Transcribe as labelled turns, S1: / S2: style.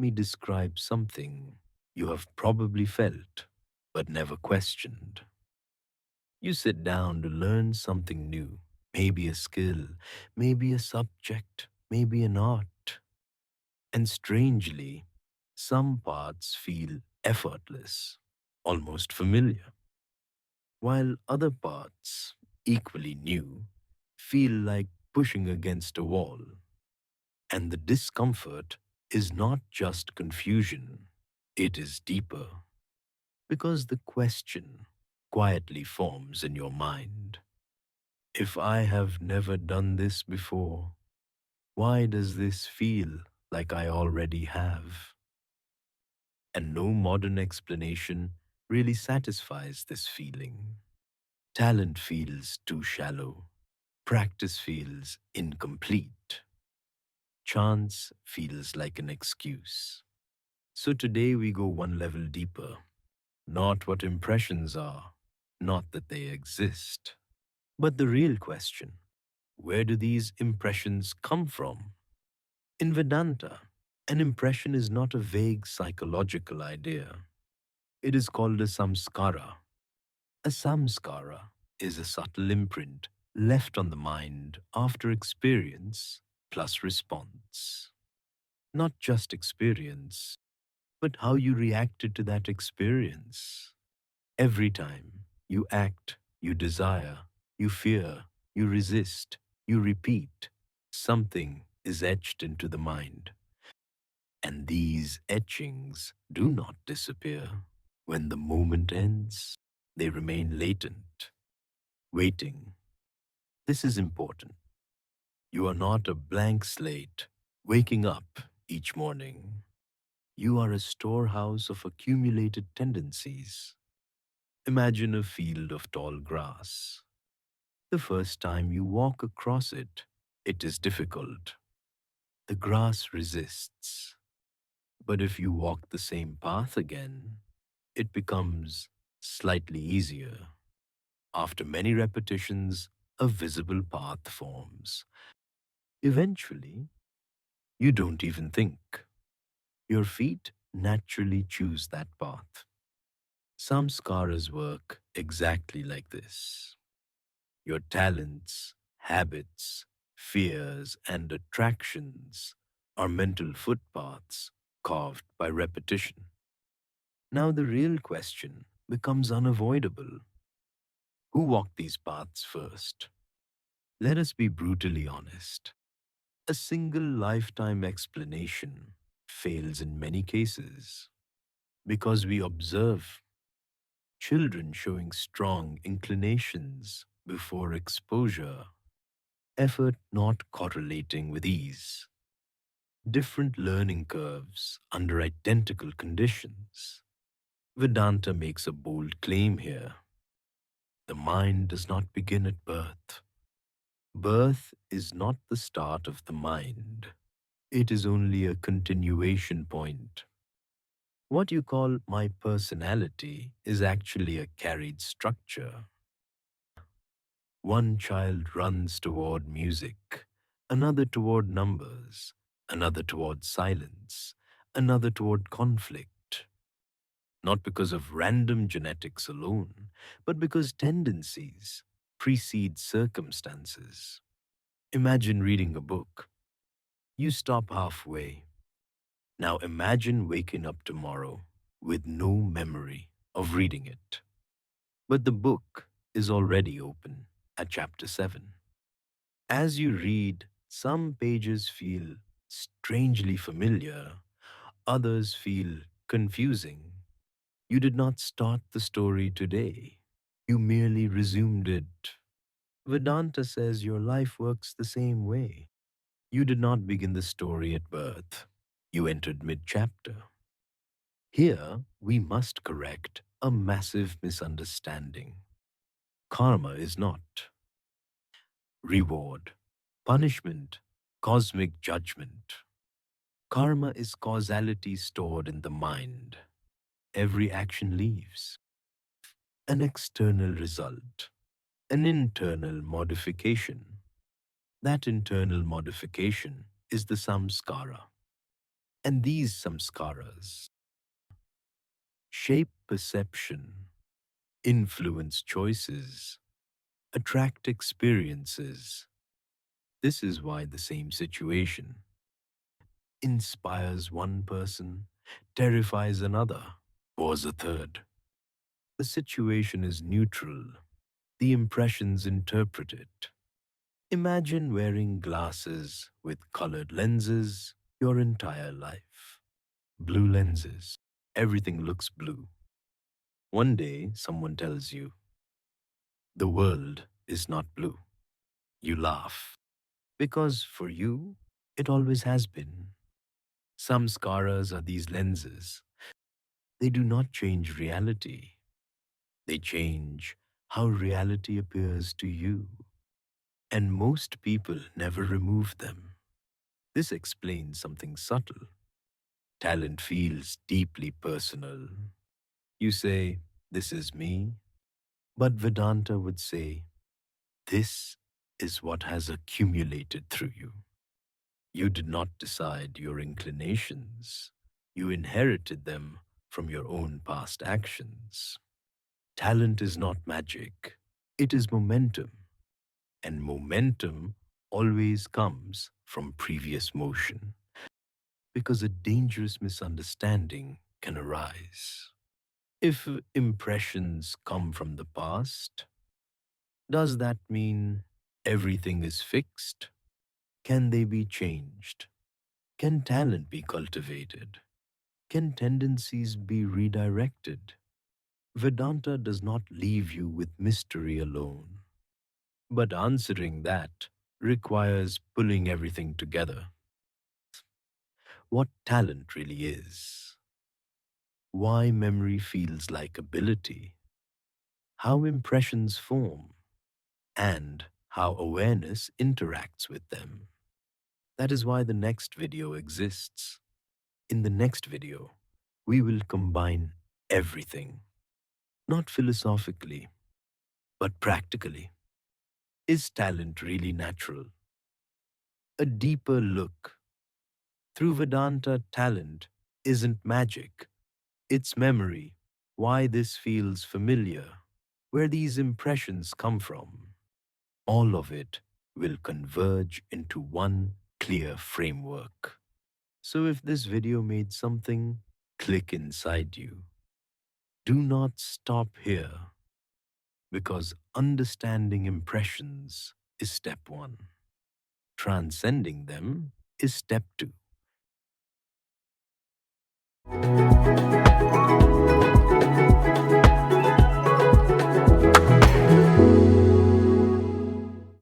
S1: me describe something you have probably felt but never questioned. You sit down to learn something new, maybe a skill, maybe a subject, maybe an art. And strangely, some parts feel effortless, almost familiar, while other parts, equally new, feel like pushing against a wall. And the discomfort is not just confusion, it is deeper. Because the question quietly forms in your mind: if I have never done this before, why does this feel like I already have? And no modern explanation really satisfies this feeling. Talent feels too shallow, practice feels incomplete, chance feels like an excuse. So today we go one level deeper. Not what impressions are, not that they exist, but the real question: where do these impressions come from? In Vedanta, an impression is not a vague psychological idea. It is called a samskara. A samskara is a subtle imprint left on the mind after experience plus response. Not just experience, but how you reacted to that experience. Every time you act, you desire, you fear, you resist, you repeat, something is etched into the mind. And these etchings do not disappear. When the moment ends, they remain latent, waiting. This is important. You are not a blank slate waking up each morning. You are a storehouse of accumulated tendencies. Imagine a field of tall grass. The first time you walk across it, it is difficult. The grass resists. But if you walk the same path again, it becomes slightly easier. After many repetitions, a visible path forms. Eventually, you don't even think. Your feet naturally choose that path. Saṁskāras work exactly like this. Your talents, habits, fears, and attractions are mental footpaths carved by repetition. Now, the real question becomes unavoidable: who walked these paths first? Let us be brutally honest. A single lifetime explanation fails in many cases because we observe children showing strong inclinations before exposure, effort not correlating with ease, different learning curves under identical conditions. Vedanta makes a bold claim here. The mind does not begin at birth. Birth is not the start of the mind. It is only a continuation point. What you call my personality is actually a carried structure. One child runs toward music, another toward numbers, another toward silence, another toward conflict. Not because of random genetics alone, but because tendencies precede circumstances. Imagine reading a book. You stop halfway. Now imagine waking up tomorrow with no memory of reading it. But the book is already open at chapter 7. As you read, some pages feel strangely familiar, others feel confusing. You did not start the story today. You merely resumed it. Vedanta says your life works the same way. You did not begin the story at birth. You entered mid-chapter. Here, we must correct a massive misunderstanding. Karma is not reward, punishment, cosmic judgment. Karma is causality stored in the mind. Every action leaves an external result, an internal modification. That internal modification is the samskara. And these samskaras shape perception, influence choices, attract experiences. This is why the same situation inspires one person, terrifies another, was a third. The situation is neutral. The impressions interpret it. Imagine wearing glasses with colored lenses your entire life. Blue lenses. Everything looks blue. One day, someone tells you, the world is not blue. You laugh. Because for you, it always has been. Saṁskāras are these lenses. They do not change reality. They change how reality appears to you. And most people never remove them. This explains something subtle. Talent feels deeply personal. You say, this is me, but Vedanta would say, this is what has accumulated through you. You did not decide your inclinations. You inherited them from your own past actions. Talent is not magic. It is momentum. And momentum always comes from previous motion, because a dangerous misunderstanding can arise. If impressions come from the past, does that mean everything is fixed? Can they be changed? Can talent be cultivated? Can tendencies be redirected? Vedanta does not leave you with mystery alone, but answering that requires pulling everything together. What talent really is, why memory feels like ability, how impressions form, and how awareness interacts with them. That is why the next video exists. In the next video, we will combine everything, not philosophically, but practically. Is talent really natural? A deeper look. Through Vedanta, talent isn't magic, it's memory. Why this feels familiar, where these impressions come from. All of it will converge into one clear framework. So if this video made something click inside you, do not stop here, because understanding impressions is step one. Transcending them is step two.